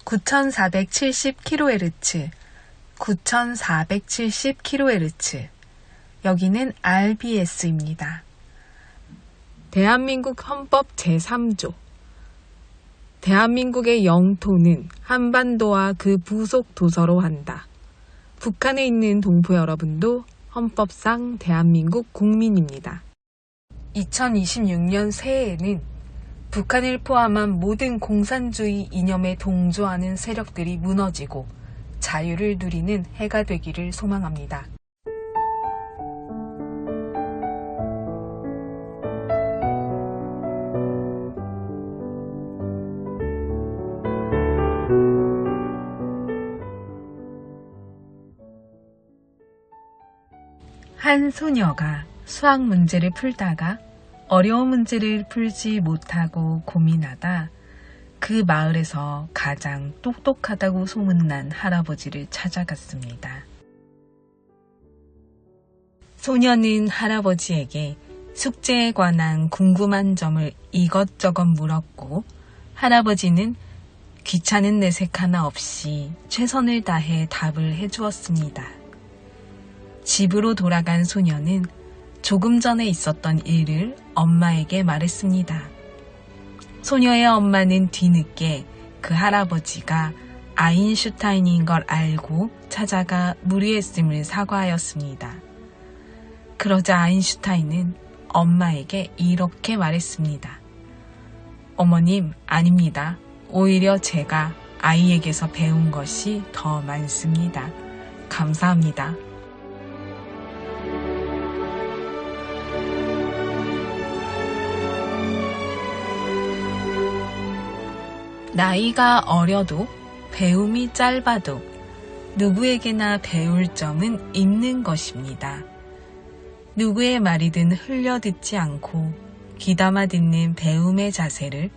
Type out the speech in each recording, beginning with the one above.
9470kHz, 9470kHz. 여기는 RBS입니다. 대한민국 헌법 제3조. 대한민국의 영토는 한반도와 그 부속 도서로 한다. 북한에 있는 동포 여러분도 헌법상 대한민국 국민입니다. 2026년 새해에는 북한을 포함한 모든 공산주의 이념에 동조하는 세력들이 무너지고 자유를 누리는 해가 되기를 소망합니다. 한 소녀가 수학 문제를 풀다가 어려운 문제를 풀지 못하고 고민하다 그 마을에서 가장 똑똑하다고 소문난 할아버지를 찾아갔습니다. 소녀는 할아버지에게 숙제에 관한 궁금한 점을 이것저것 물었고 할아버지는 귀찮은 내색 하나 없이 최선을 다해 답을 해주었습니다. 집으로 돌아간 소녀는 조금 전에 있었던 일을 엄마에게 말했습니다. 소녀의 엄마는 뒤늦게 그 할아버지가 아인슈타인인 걸 알고 찾아가 무리했음을 사과하였습니다. 그러자 아인슈타인은 엄마에게 이렇게 말했습니다. 어머님, 아닙니다. 오히려 제가 아이에게서 배운 것이 더 많습니다. 감사합니다. 나이가 어려도 배움이 짧아도 누구에게나 배울 점은 있는 것입니다. 누구의 말이든 흘려듣지 않고 귀담아 듣는 배움의 자세를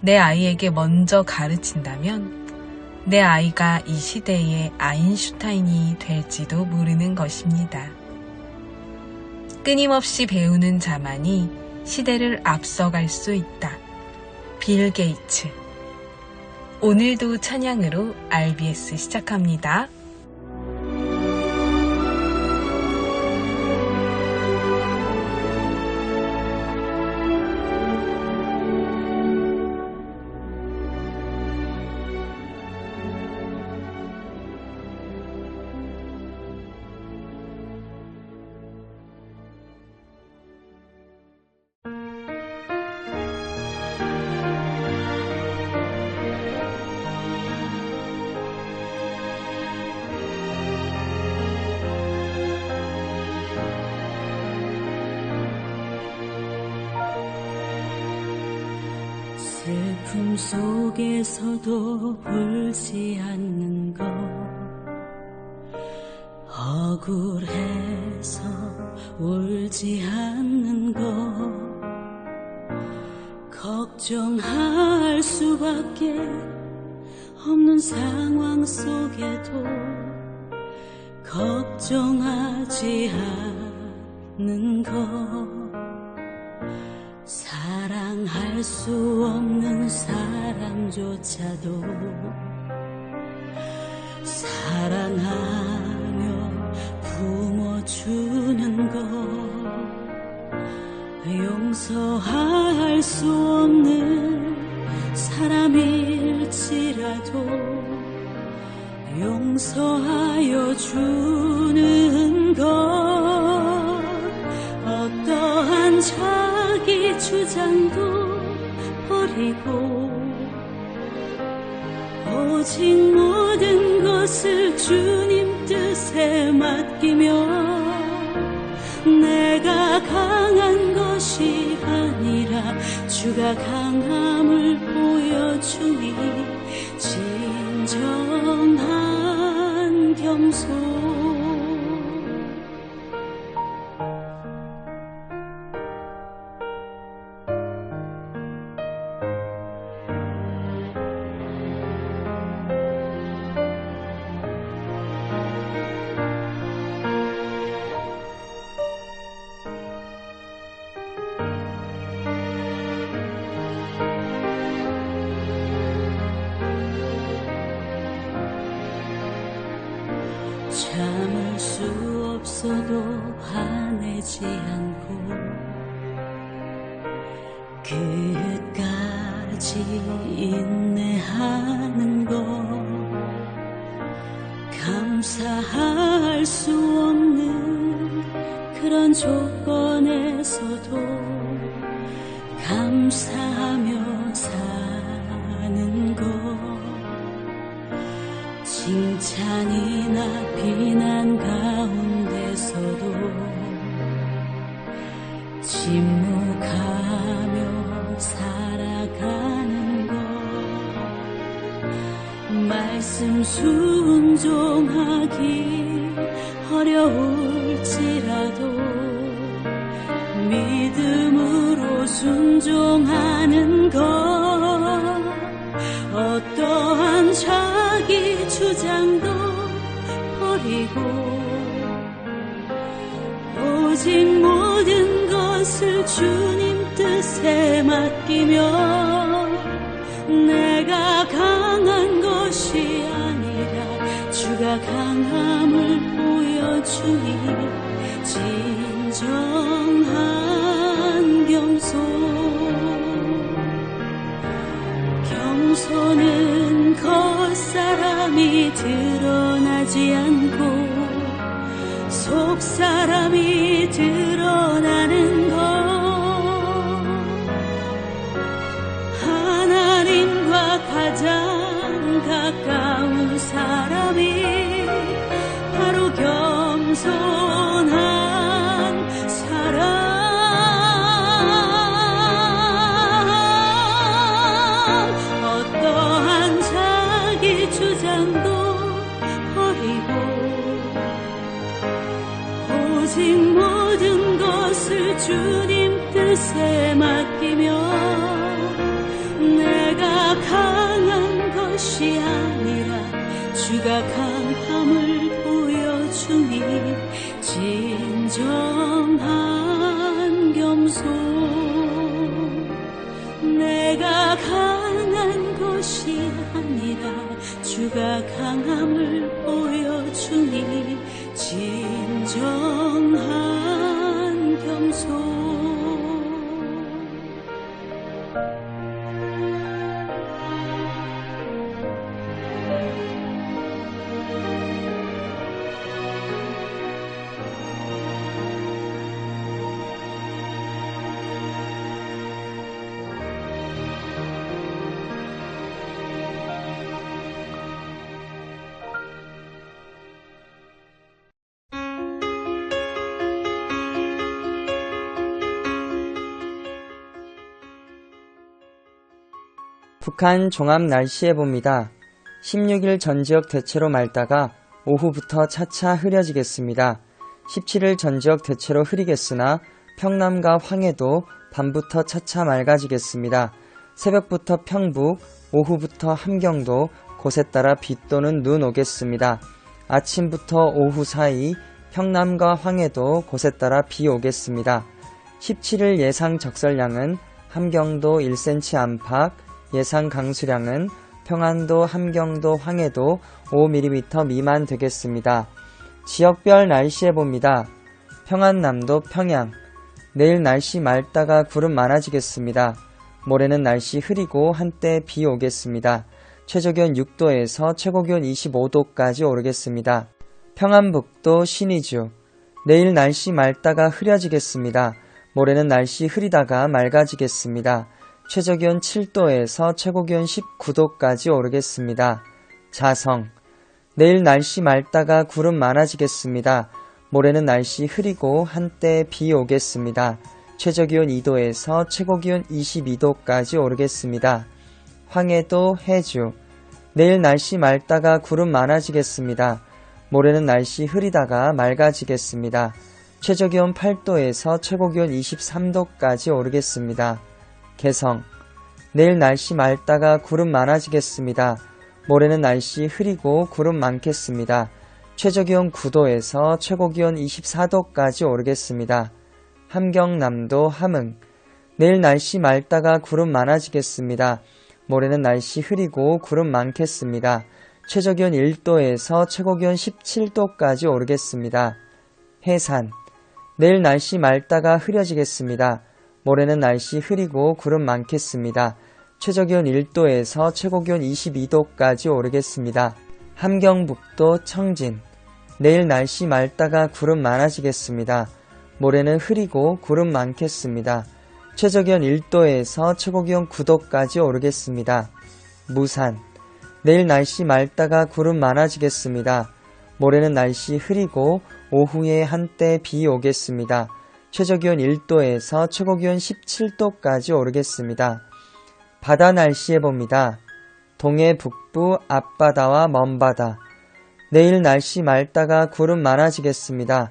내 아이에게 먼저 가르친다면 내 아이가 이 시대의 아인슈타인이 될지도 모르는 것입니다. 끊임없이 배우는 자만이 시대를 앞서갈 수 있다. 빌 게이츠. 오늘도 찬양으로 RBS 시작합니다. 슬픔 속에서도 울지 않는 것, 억울해서 울지 않는 것, 걱정할 수밖에 없는 상황 속에도 걱정하지 않는 것, 사랑할 수 없는 사람조차도 사랑하며 품어주는 것, 용서할 수 없는 사람일지라도 용서하여 주는 것, 어떠한 자기 주장도 버리고 오직 모든 것을 주님 뜻에 맡기며 내가 강한 것이 아니라 주가 강함을 보여주니 진정한 겸손. 오지 않고 끝까지 인내하는 것 감사할 수 없는 그런 조건에서도 감사하며 사는 것 칭찬이나 비난 가운데서도 침묵하며 살아가는 것 말씀 순종하기 어려울지라도 믿음으로 순종하는 것 어떠한 자기 주장도 버리고 오직 모든 것을 주님 뜻에 맡기며 내가 강한 것이 아니라 주가 강함을 보여주니 진정한 겸손은 겉사람이 드러나지 않고 속사람이 드러나는 것 하나님과 가장 가까운 사람이 바로 겸손한 사람 어떠한 자기 주장도 버리고 오직 모든 것을 주님 뜻에 맡기며 내가 강한 것이 아니라 주가 강함을 보여주니 진정한 겸손 내가 강한 것이 아니라 주가 강함을 보여주니 진정한 겸손 북한 종합 날씨예보입니다. 16일 전지역 대체로 맑다가 오후부터 차차 흐려지겠습니다. 17일 전지역 대체로 흐리겠으나 평남과 황해도 밤부터 차차 맑아지겠습니다. 새벽부터 평북, 오후부터 함경도 곳에 따라 비 또는 눈 오겠습니다. 아침부터 오후 사이 평남과 황해도 곳에 따라 비 오겠습니다. 17일 예상 적설량은 함경도 1cm 안팎, 예상 강수량은 평안도, 함경도, 황해도 5mm 미만 되겠습니다. 지역별 날씨예보입니다. 평안남도 평양 내일 날씨 맑다가 구름 많아지겠습니다. 모레는 날씨 흐리고 한때 비 오겠습니다. 최저기온 6도에서 최고기온 25도까지 오르겠습니다. 평안북도 신의주 내일 날씨 맑다가 흐려지겠습니다. 모레는 날씨 흐리다가 맑아지겠습니다. 최저기온 7도에서 최고기온 19도까지 오르겠습니다. 자성 내일 날씨 맑다가 구름 많아지겠습니다. 모레는 날씨 흐리고 한때 비 오겠습니다. 최저기온 2도에서 최고기온 22도까지 오르겠습니다. 황해도 해주 내일 날씨 맑다가 구름 많아지겠습니다. 모레는 날씨 흐리다가 맑아지겠습니다. 최저기온 8도에서 최고기온 23도까지 오르겠습니다. 개성 내일 날씨 맑다가 구름 많아지겠습니다. 모레는 날씨 흐리고 구름 많겠습니다. 최저기온 9도에서 최고기온 24도까지 오르겠습니다. 함경남도 함흥 내일 날씨 맑다가 구름 많아지겠습니다. 모레는 날씨 흐리고 구름 많겠습니다. 최저기온 1도에서 최고기온 17도까지 오르겠습니다. 해산 내일 날씨 맑다가 흐려지겠습니다. 모레는 날씨 흐리고 구름 많겠습니다. 최저기온 1도에서 최고기온 22도까지 오르겠습니다. 함경북도 청진. 내일 날씨 맑다가 구름 많아지겠습니다. 모레는 흐리고 구름 많겠습니다. 최저기온 1도에서 최고기온 9도까지 오르겠습니다. 무산. 내일 날씨 맑다가 구름 많아지겠습니다. 모레는 날씨 흐리고 오후에 한때 비 오겠습니다. 최저기온 1도에서 최고기온 17도까지 오르겠습니다. 바다 날씨 해봅니다. 동해 북부 앞바다와 먼바다. 내일 날씨 맑다가 구름 많아지겠습니다.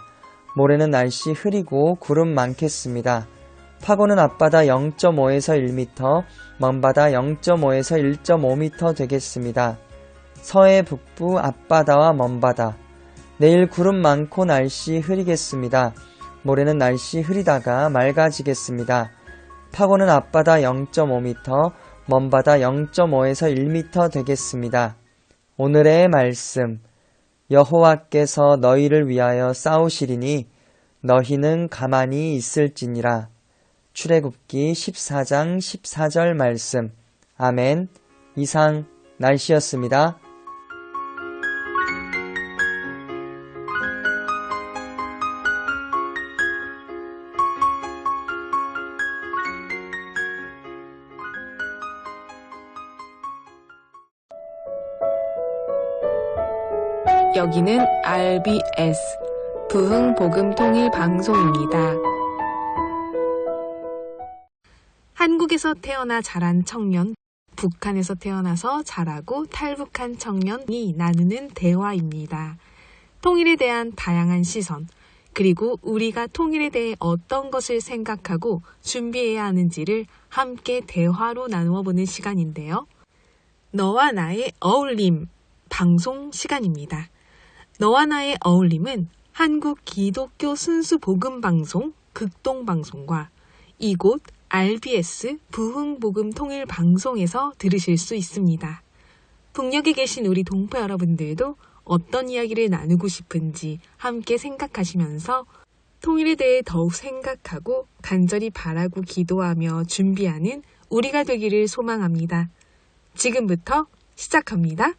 모레는 날씨 흐리고 구름 많겠습니다. 파고는 앞바다 0.5에서 1m, 먼바다 0.5에서 1.5m 되겠습니다. 서해 북부 앞바다와 먼바다. 내일 구름 많고 날씨 흐리겠습니다. 모레는 날씨 흐리다가 맑아지겠습니다. 파고는 앞바다 0.5m, 먼바다 0.5에서 1m 되겠습니다. 오늘의 말씀. 여호와께서 너희를 위하여 싸우시리니 너희는 가만히 있을지니라. 출애굽기 14장 14절 말씀. 아멘. 이상 날씨였습니다. 여기는 RBS 부흥복음통일방송입니다. 한국에서 태어나 자란 청년, 북한에서 태어나서 자라고 탈북한 청년이 나누는 대화입니다. 통일에 대한 다양한 시선, 그리고 우리가 통일에 대해 어떤 것을 생각하고 준비해야 하는지를 함께 대화로 나누어 보는 시간인데요. 너와 나의 어울림 방송 시간입니다. 너와 나의 어울림은 한국 기독교 순수 복음 방송 극동방송과 이곳 RBS 부흥복음 통일 방송에서 들으실 수 있습니다. 북녘에 계신 우리 동포 여러분들도 어떤 이야기를 나누고 싶은지 함께 생각하시면서 통일에 대해 더욱 생각하고 간절히 바라고 기도하며 준비하는 우리가 되기를 소망합니다. 지금부터 시작합니다.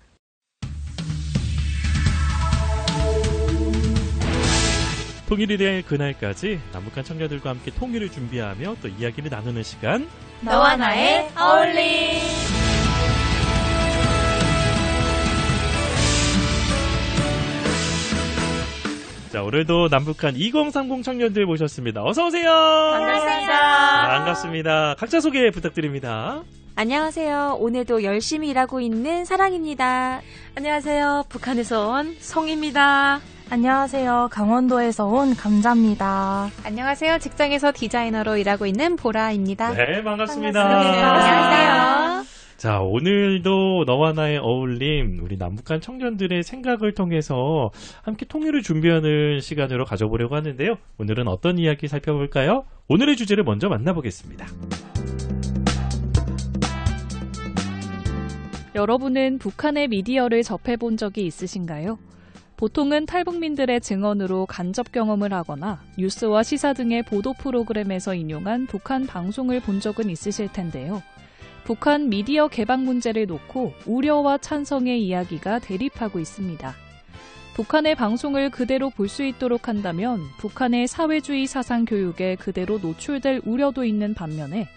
통일이 될 그날까지 남북한 청년들과 함께 통일을 준비하며 또 이야기를 나누는 시간, 너와 나의 어울림. 자, 오늘도 남북한 2030 청년들 모셨습니다. 어서 오세요. 반갑습니다. 반갑습니다. 각자 소개 부탁드립니다. 안녕하세요. 오늘도 열심히 일하고 있는 사랑입니다. 안녕하세요. 북한에서 온 송입니다. 안녕하세요. 강원도에서 온 감자입니다. 안녕하세요. 직장에서 디자이너로 일하고 있는 보라입니다. 네, 반갑습니다. 안녕하세요. 자, 오늘도 너와 나의 어울림, 우리 남북한 청년들의 생각을 통해서 함께 통일을 준비하는 시간으로 가져보려고 하는데요. 오늘은 어떤 이야기 살펴볼까요? 오늘의 주제를 먼저 만나보겠습니다. 여러분은 북한의 미디어를 접해본 적이 있으신가요? 보통은 탈북민들의 증언으로 간접 경험을 하거나 뉴스와 시사 등의 보도 프로그램에서 인용한 북한 방송을 본 적은 있으실 텐데요. 북한 미디어 개방 문제를 놓고 우려와 찬성의 이야기가 대립하고 있습니다. 북한의 방송을 그대로 볼 수 있도록 한다면 북한의 사회주의 사상 교육에 그대로 노출될 우려도 있는 반면에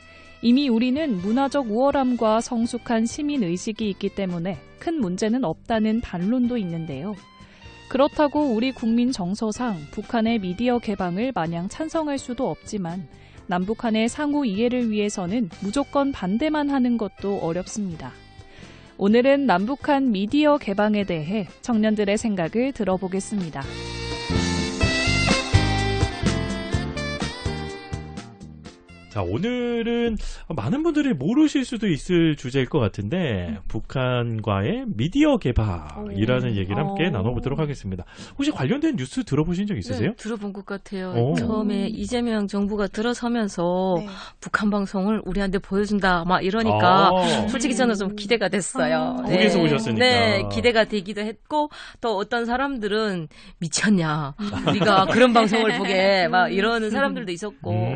이미 우리는 문화적 우월함과 성숙한 시민의식이 있기 때문에 큰 문제는 없다는 반론도 있는데요. 그렇다고 우리 국민 정서상 북한의 미디어 개방을 마냥 찬성할 수도 없지만 남북한의 상호 이해를 위해서는 무조건 반대만 하는 것도 어렵습니다. 오늘은 남북한 미디어 개방에 대해 청년들의 생각을 들어보겠습니다. 자, 오늘은 많은 분들이 모르실 수도 있을 주제일 것 같은데 북한과의 미디어 개방이라는 얘기를 함께 나눠보도록 하겠습니다. 혹시 관련된 뉴스 들어보신 적 있으세요? 네, 들어본 것 같아요. 오. 처음에 이재명 정부가 들어서면서 북한 방송을 우리한테 보여준다 막 이러니까 솔직히 저는 좀 기대가 됐어요. 거기서 오셨으니까. 네, 기대가 되기도 했고 또 어떤 사람들은 미쳤냐 우리가 그런 방송을 보게 막 이러는 사람들도 있었고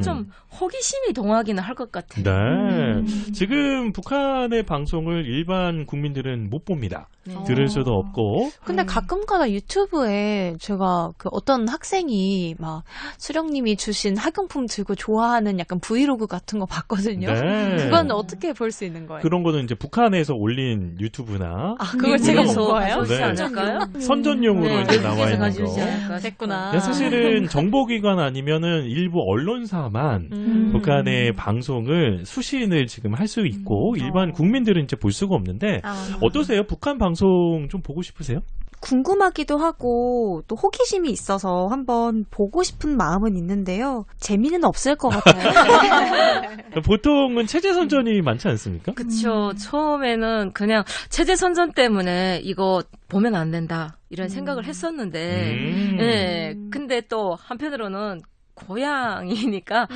좀 호기심이 동하기는 할 것 같아요. 네. 지금 북한의 방송을 일반 국민들은 못 봅니다. 들을 수도 없고. 근데 가끔가다 유튜브에 제가 그 어떤 학생이 막 수령님이 주신 학용품 들고 좋아하는 약간 브이로그 같은 거 봤거든요. 네. 그건 어떻게 볼 수 있는 거예요? 그런 거는 이제 북한에서 올린 유튜브나 그걸 제가 본 미국에서 거예요? 가져오지 네. 않을까요? 선전용으로 이제 나와 있는 거. 가져오지 않을까 됐구나. 네, 사실은 정보기관 아니면은 일부 언론사만 북한의 방송을 수신을 지금 할 수 있고 일반 국민들은 이제 볼 수가 없는데 어떠세요? 북한 방송 좀 보고 싶으세요? 궁금하기도 하고 또 호기심이 있어서 한번 보고 싶은 마음은 있는데요. 재미는 없을 것 같아요. 보통은 체제 선전이 많지 않습니까? 그쵸. 처음에는 그냥 체제 선전 때문에 이거 보면 안 된다 이런 생각을 했었는데 예. 근데 또 한편으로는 고향이니까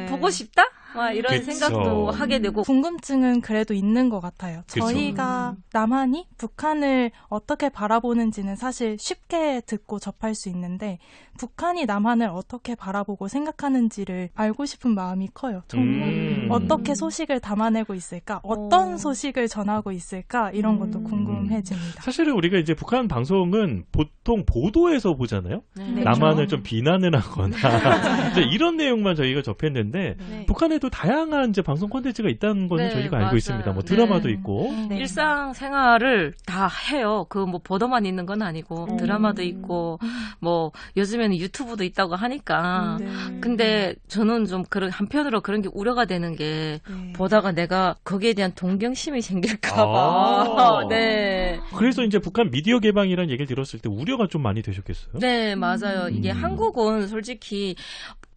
보고 싶다? 막 이런 그쵸. 생각도 하게 되고 궁금증은 그래도 있는 것 같아요. 그쵸. 저희가 남한이 북한을 어떻게 바라보는지는 사실 쉽게 듣고 접할 수 있는데 북한이 남한을 어떻게 바라보고 생각하는지를 알고 싶은 마음이 커요. 정말 어떻게 소식을 담아내고 있을까? 어떤 소식을 전하고 있을까? 이런 것도 궁금해집니다. 사실은 우리가 이제 북한 방송은 보통 보도에서 보잖아요. 네. 남한을 좀 비난을 하거나 이제 이런 내용만 저희가 접했는데 북한에도 다양한 이제 방송 콘텐츠가 있다는 거는 네, 저희가 알고 맞아요. 있습니다. 뭐 드라마도 네. 있고. 일상생활을 다 해요. 그 뭐 보도만 있는 건 아니고 드라마도 있고 뭐 요즘에는 유튜브도 있다고 하니까 근데 저는 좀 그런 한편으로 그런 게 우려가 되는 게 보다가 내가 거기에 대한 동경심이 생길까봐. 네. 그래서 이제 북한 미디어 개방이라는 얘기를 들었을 때 우려가 좀 많이 되셨겠어요? 네, 맞아요. 이게 한국은 솔직히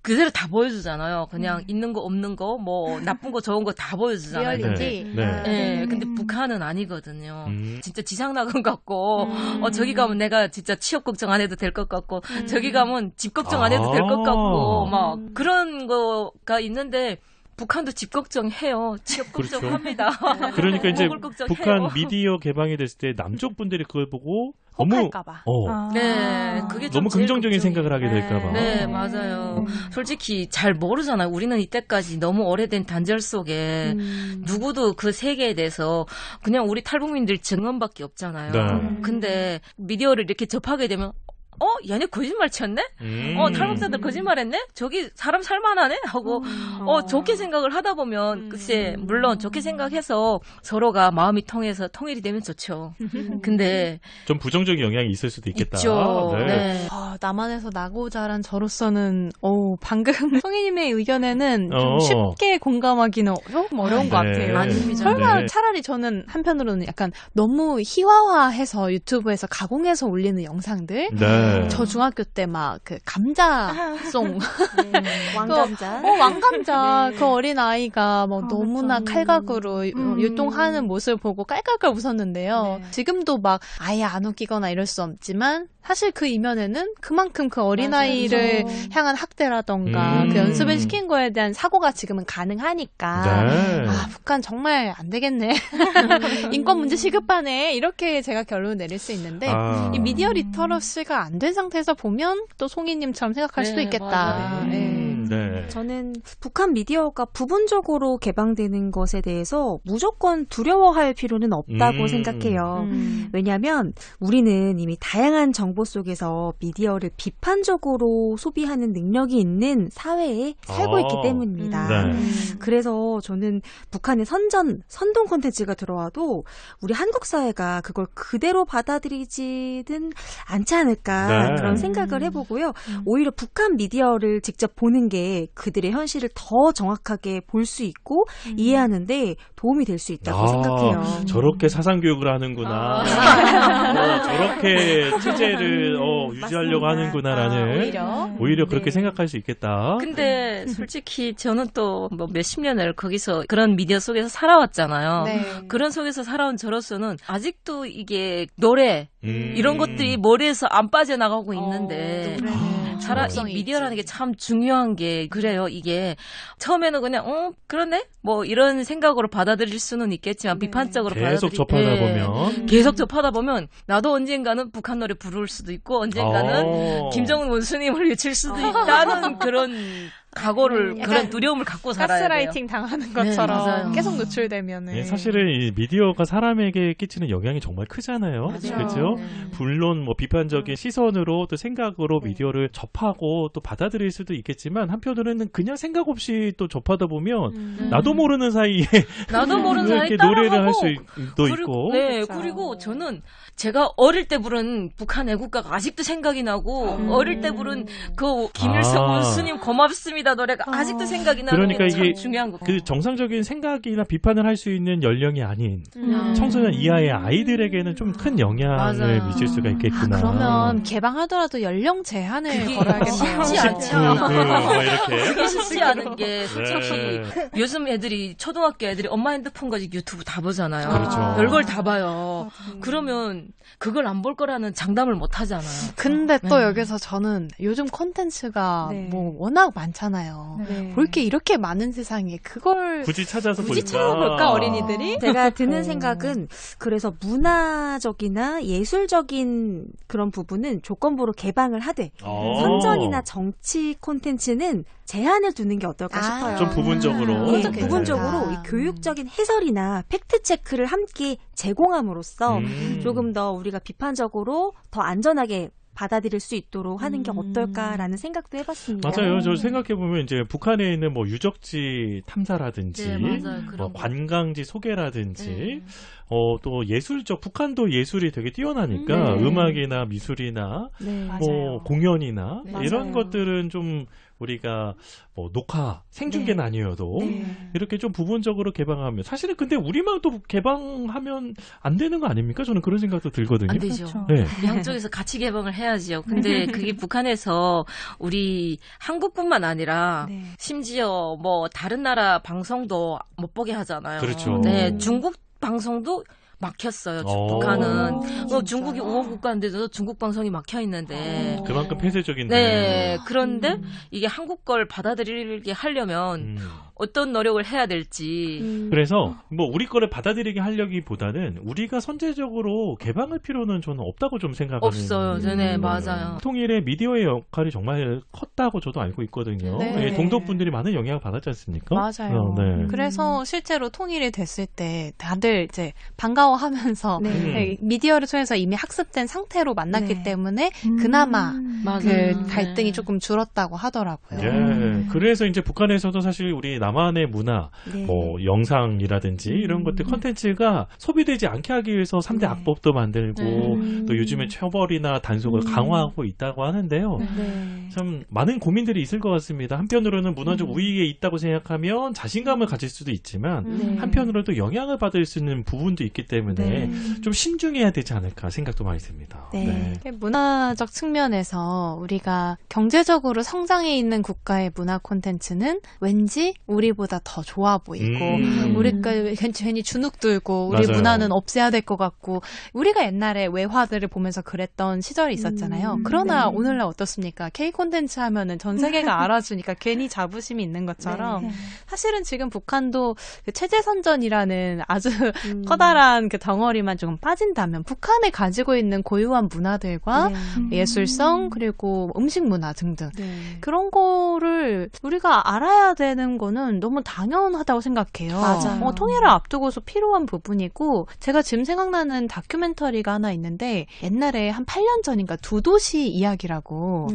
그대로 다 보여주잖아요. 그냥 있는 거 없는 거, 뭐 나쁜 거 좋은 거 다 보여주잖아요. 리얼리티. 네. 근데 북한은 아니거든요. 진짜 지상낙원 같고, 저기 가면 내가 진짜 취업 걱정 안 해도 될 것 같고, 저기 가면 집 걱정 안 해도 될 것 같고, 막 그런 거가 있는데. 북한도 집 걱정해요. 취업 걱정합니다. 그러니까 이제 먹을 걱정해요. 북한 미디어 개방이 됐을 때 남쪽 분들이 그걸 보고 너무 혹할까봐. 네, 그게 좀 너무 제일 긍정적인 걱정이에요. 생각을 하게 될까봐. 네, 맞아요. 솔직히 잘 모르잖아요. 우리는 이때까지 너무 오래된 단절 속에 누구도 그 세계에 대해서 그냥 우리 탈북민들 증언밖에 없잖아요. 네. 근데 미디어를 이렇게 접하게 되면 얘네 거짓말 쳤네? 탈북자들 거짓말했네? 저기 사람 살만하네? 하고, 좋게 생각을 하다 보면, 글쎄, 물론 좋게 생각해서 서로가 마음이 통해서 통일이 되면 좋죠. 근데. 좀 부정적인 영향이 있을 수도 있겠다. 있죠. 네. 남한에서 나고 자란 저로서는, 방금 송이님의 의견에는 좀 어. 쉽게 공감하기는 좀 어려운 것 네. 같아요. 아닙니다. 설마 네. 차라리 저는 한편으로는 약간 너무 희화화해서 유튜브에서 가공해서 올리는 영상들? 네. 저 중학교 때 막 그 감자송 왕감자. 왕감자 그 어린 아이가 뭐 너무나 그쵸. 칼각으로 율동하는 모습을 보고 깔깔깔 웃었는데요. 지금도 막 아예 안 웃기거나 이럴 수 없지만 사실 그 이면에는 그만큼 그 어린 아이를 향한 학대라던가 그 연습을 시킨 거에 대한 사고가 지금은 가능하니까 네. 북한 정말 안 되겠네. 인권 문제 시급하네. 이렇게 제가 결론을 내릴 수 있는데 이 미디어 리터러시가 안 된 상태에서 보면 또 송이님처럼 생각할 수도 있겠다. 맞아요. 네. 저는 북한 미디어가 부분적으로 개방되는 것에 대해서 무조건 두려워할 필요는 없다고 생각해요. 왜냐하면 우리는 이미 다양한 정보 속에서 미디어를 비판적으로 소비하는 능력이 있는 사회에 살고 있기 때문입니다. 네. 그래서 저는 북한의 선동 콘텐츠가 들어와도 우리 한국 사회가 그걸 그대로 받아들이지는 않지 않을까 네. 그런 생각을 해보고요. 오히려 북한 미디어를 직접 보는 게 게 그들의 현실을 더 정확하게 볼 수 있고 이해하는데 도움이 될 수 있다고 생각해요. 저렇게 사상교육을 하는구나. 저렇게 체제를 유지하려고 하는구나라는 오히려 그렇게 생각할 수 있겠다. 근데 솔직히 저는 또 뭐 몇십 년을 거기서 그런 미디어 속에서 살아왔잖아요. 그런 속에서 살아온 저로서는 아직도 이게 노래 이런 것들이 머리에서 안 빠져나가고 있는데 이 미디어라는 게 참 중요한 게 그래요. 이게 처음에는 그냥 그러네 뭐 이런 생각으로 받아들일 수는 있겠지만 비판적으로 계속 접하다 보면 나도 언젠가는 북한 노래 부를 수도 있고 언젠가는 김정은 원수님을 외칠 수도 있다는 그런 각오를 그런 두려움을 갖고 살아야 돼요. 가스라이팅 당하는 것처럼 계속 노출되면은. 네, 사실은 이 미디어가 사람에게 끼치는 영향이 정말 크잖아요. 그렇죠? 물론 뭐 비판적인 시선으로 또 생각으로 미디어를 접하고 또 받아들일 수도 있겠지만 한편으로는 그냥 생각 없이 또 접하다 보면 나도 모르는 사이에 이렇게 노래를 할 수도 있고. 네, 그리고 저는 제가 어릴 때 부른 북한 애국가가 아직도 생각이 나고 어릴 때 부른 그 김일성 원수님 고맙습니다 노래가 아직도 생각이 나는 그러니까 게 참 이게 중요한 거고. 그 정상적인 생각이나 비판을 할 수 있는 연령이 아닌 청소년 이하의 아이들에게는 좀 큰 영향을 미칠 수가 있겠구나. 그러면 개방하더라도 연령 제한을 걸어야겠네요. 쉽지 않잖아. 이렇게. 그게 쉽지 않은 게 솔직히 요즘 애들이 초등학교 애들이 엄마 핸드폰 가지고 유튜브 다 보잖아요. 그렇죠. 별걸 다 봐요. 그러면 그걸 안 볼 거라는 장담을 못 하잖아요. 근데 또 여기서 저는 요즘 콘텐츠가 뭐 워낙 많잖아요. 볼 게 이렇게 많은 세상에 그걸 굳이 찾아서 볼까 어린이들이? 제가 드는 생각은 그래서 문화적이나 예술적인 그런 부분은 조건부로 개방을 하되 선정이나 정치 콘텐츠는 제한을 두는 게 어떨까 싶어요. 좀 부분적으로. 부분적으로 이 교육적인 해설이나 팩트 체크를 함께 제공함으로써 조금 더 우리가 비판적으로 더 안전하게 받아들일 수 있도록 하는 게 어떨까라는 생각도 해봤습니다. 맞아요. 저 생각해보면 이제 북한에 있는 뭐 유적지 탐사라든지 뭐 관광지 소개라든지 또 예술적 북한도 예술이 되게 뛰어나니까 음악이나 미술이나 뭐 공연이나 이런 것들은 좀 우리가 뭐 녹화 생중계는 아니어도 이렇게 좀 부분적으로 개방하면 사실은 근데 우리만 또 개방하면 안 되는 거 아닙니까? 저는 그런 생각도 들거든요. 안 되죠. 그렇죠. 양쪽에서 같이 개방을 해야지요. 근데 그게 북한에서 우리 한국뿐만 아니라 심지어 뭐 다른 나라 방송도 못 보게 하잖아요. 그렇죠. 네, 중국 방송도 막혔어요. 북한은 중국이 5호 국가인데도 중국 방송이 막혀 있는데 그만큼 폐쇄적인데. 네, 그런데 이게 한국 걸 받아들이게 하려면 어떤 노력을 해야 될지. 그래서 뭐 우리 거를 받아들이게 하려기보다는 우리가 선제적으로 개방할 필요는 저는 없다고 좀 생각하는. 없어요. 네, 맞아요. 통일의 미디어의 역할이 정말 컸다고 저도 알고 있거든요. 동독 분들이 많은 영향을 받았지 않습니까? 맞아요. 그래서 실제로 통일이 됐을 때 다들 이제 반가워하면서 미디어를 통해서 이미 학습된 상태로 만났기 때문에 그나마 그 갈등이 조금 줄었다고 하더라고요. 그래서 이제 북한에서도 사실 우리 남한의 문화, 뭐 영상이라든지 이런 것들 컨텐츠가 소비되지 않게 하기 위해서 3대 악법도 만들고 또 요즘에 처벌이나 단속을 강화하고 있다고 하는데요. 참 많은 고민들이 있을 것 같습니다. 한편으로는 문화적 우위에 있다고 생각하면 자신감을 가질 수도 있지만 한편으로는 또 영향을 받을 수 있는 부분도 있기 때문에 좀 신중해야 되지 않을까 생각도 많이 듭니다. 문화적 측면에서 우리가 경제적으로 성장해 있는 국가의 문화 콘텐츠는 왠지 우리보다 더 좋아 보이고 우리가 괜히 주눅 들고 우리 문화는 없애야 될 것 같고 우리가 옛날에 외화들을 보면서 그랬던 시절이 있었잖아요. 그러나 오늘날 어떻습니까? K 콘텐츠 하면은 전 세계가 알아주니까 괜히 자부심이 있는 것처럼 사실은 지금 북한도 그 체제선전이라는 아주 커다란 그 덩어리만 조금 빠진다면 북한에 가지고 있는 고유한 문화들과 예술성 그리고 음식 문화 등등 그런 거를 우리가 알아야 되는 거는 너무 당연하다고 생각해요. 맞아요. 통일을 앞두고서 필요한 부분이고 제가 지금 생각나는 다큐멘터리가 하나 있는데 옛날에 한 8년 전인가 두 도시 이야기라고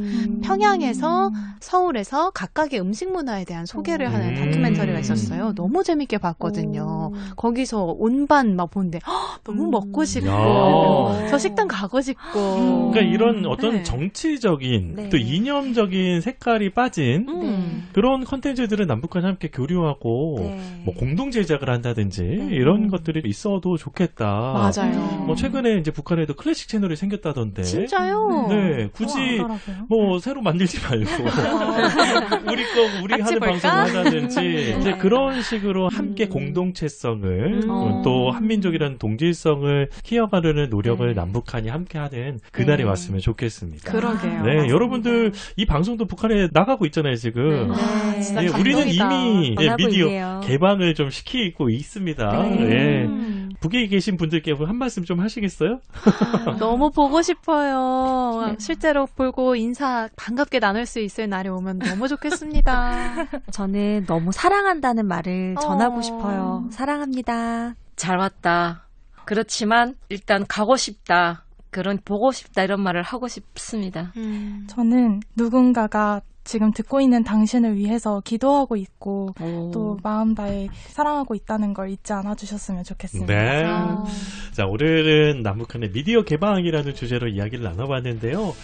평양에서 서울에서 각각의 음식 문화에 대한 소개를 하는 다큐멘터리가 있었어요. 너무 재밌게 봤거든요. 거기서 온반 막 보는데 너무 먹고 싶고 야. 저 식당 가고 싶고 그러니까 이런 어떤 네. 정치적인 네. 또 이념적인 색깔이 빠진 그런 컨텐츠들은 남북한이 함께 교류하고 네. 뭐 공동 제작을 한다든지 네. 이런 것들이 있어도 좋겠다. 맞아요. 뭐 최근에 이제 북한에도 클래식 채널이 생겼다던데. 진짜요? 네, 굳이 하더라고요. 뭐 새로 만들지 말고 우리 같이 하는 볼까? 방송을 하자든지 네. 이제 그런 식으로 함께 공동체성을 어. 또 한민족이라는 동질성을 키워가려는 노력을 네. 남북한이 함께하는 그날이 네. 왔으면 좋겠습니다. 그러게요. 네, 여러분들 이 방송도 북한에 나가고 있잖아요 지금. 네. 진짜 네, 우리는 감동이다. 이미 떠나고 미디어 있네요. 개방을 좀 시키고 있습니다. 네. 예. 북에 계신 분들께 한 말씀 좀 하시겠어요? 너무 보고 싶어요. 실제로 보고 인사 반갑게 나눌 수 있을 날이 오면 너무 좋겠습니다. 저는 너무 사랑한다는 말을 전하고 어. 싶어요. 사랑합니다. 잘 왔다. 그렇지만 일단 가고 싶다. 그런 보고 싶다 이런 말을 하고 싶습니다. 저는 누군가가 지금 듣고 있는 당신을 위해서 기도하고 있고 오. 또 마음 다해 사랑하고 있다는 걸 잊지 않아 주셨으면 좋겠습니다. 네. 아. 자, 오늘은 남북한의 미디어 개방이라는 주제로 이야기를 나눠봤는데요.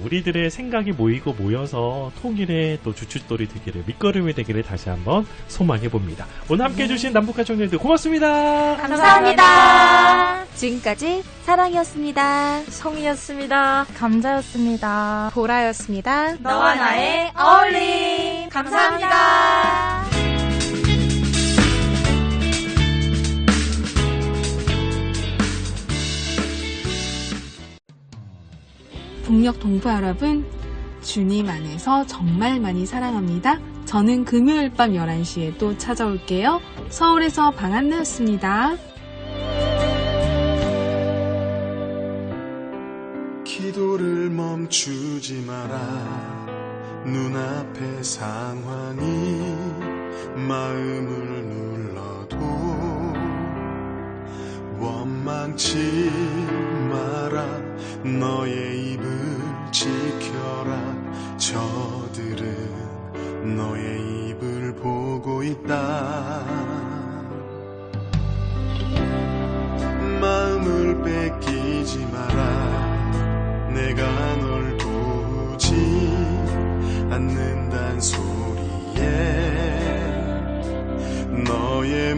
우리들의 생각이 모이고 모여서 통일의 또 주춧돌이 되기를, 밑거름이 되기를 다시 한번 소망해봅니다. 오늘 함께 해주신 남북한 청년들 고맙습니다. 감사합니다. 지금까지 사랑이었습니다. 성이었습니다. 감자였습니다. 보라였습니다. 너와 나의 어울림. 감사합니다. 북녘 동포 여러분, 주님 안에서 정말 많이 사랑합니다. 저는 금요일 밤 11시에 또 찾아올게요. 서울에서 방한나였습니다. 기도를 멈추지 마라. 눈앞의 상황이 마음을 눌러도 원망치 마라. 너의 입을 지켜라. 저들은 너의 입을 보고 있다. 마음을 뺏기지 마라. 내가 널 도우지 않는단 소리에 너의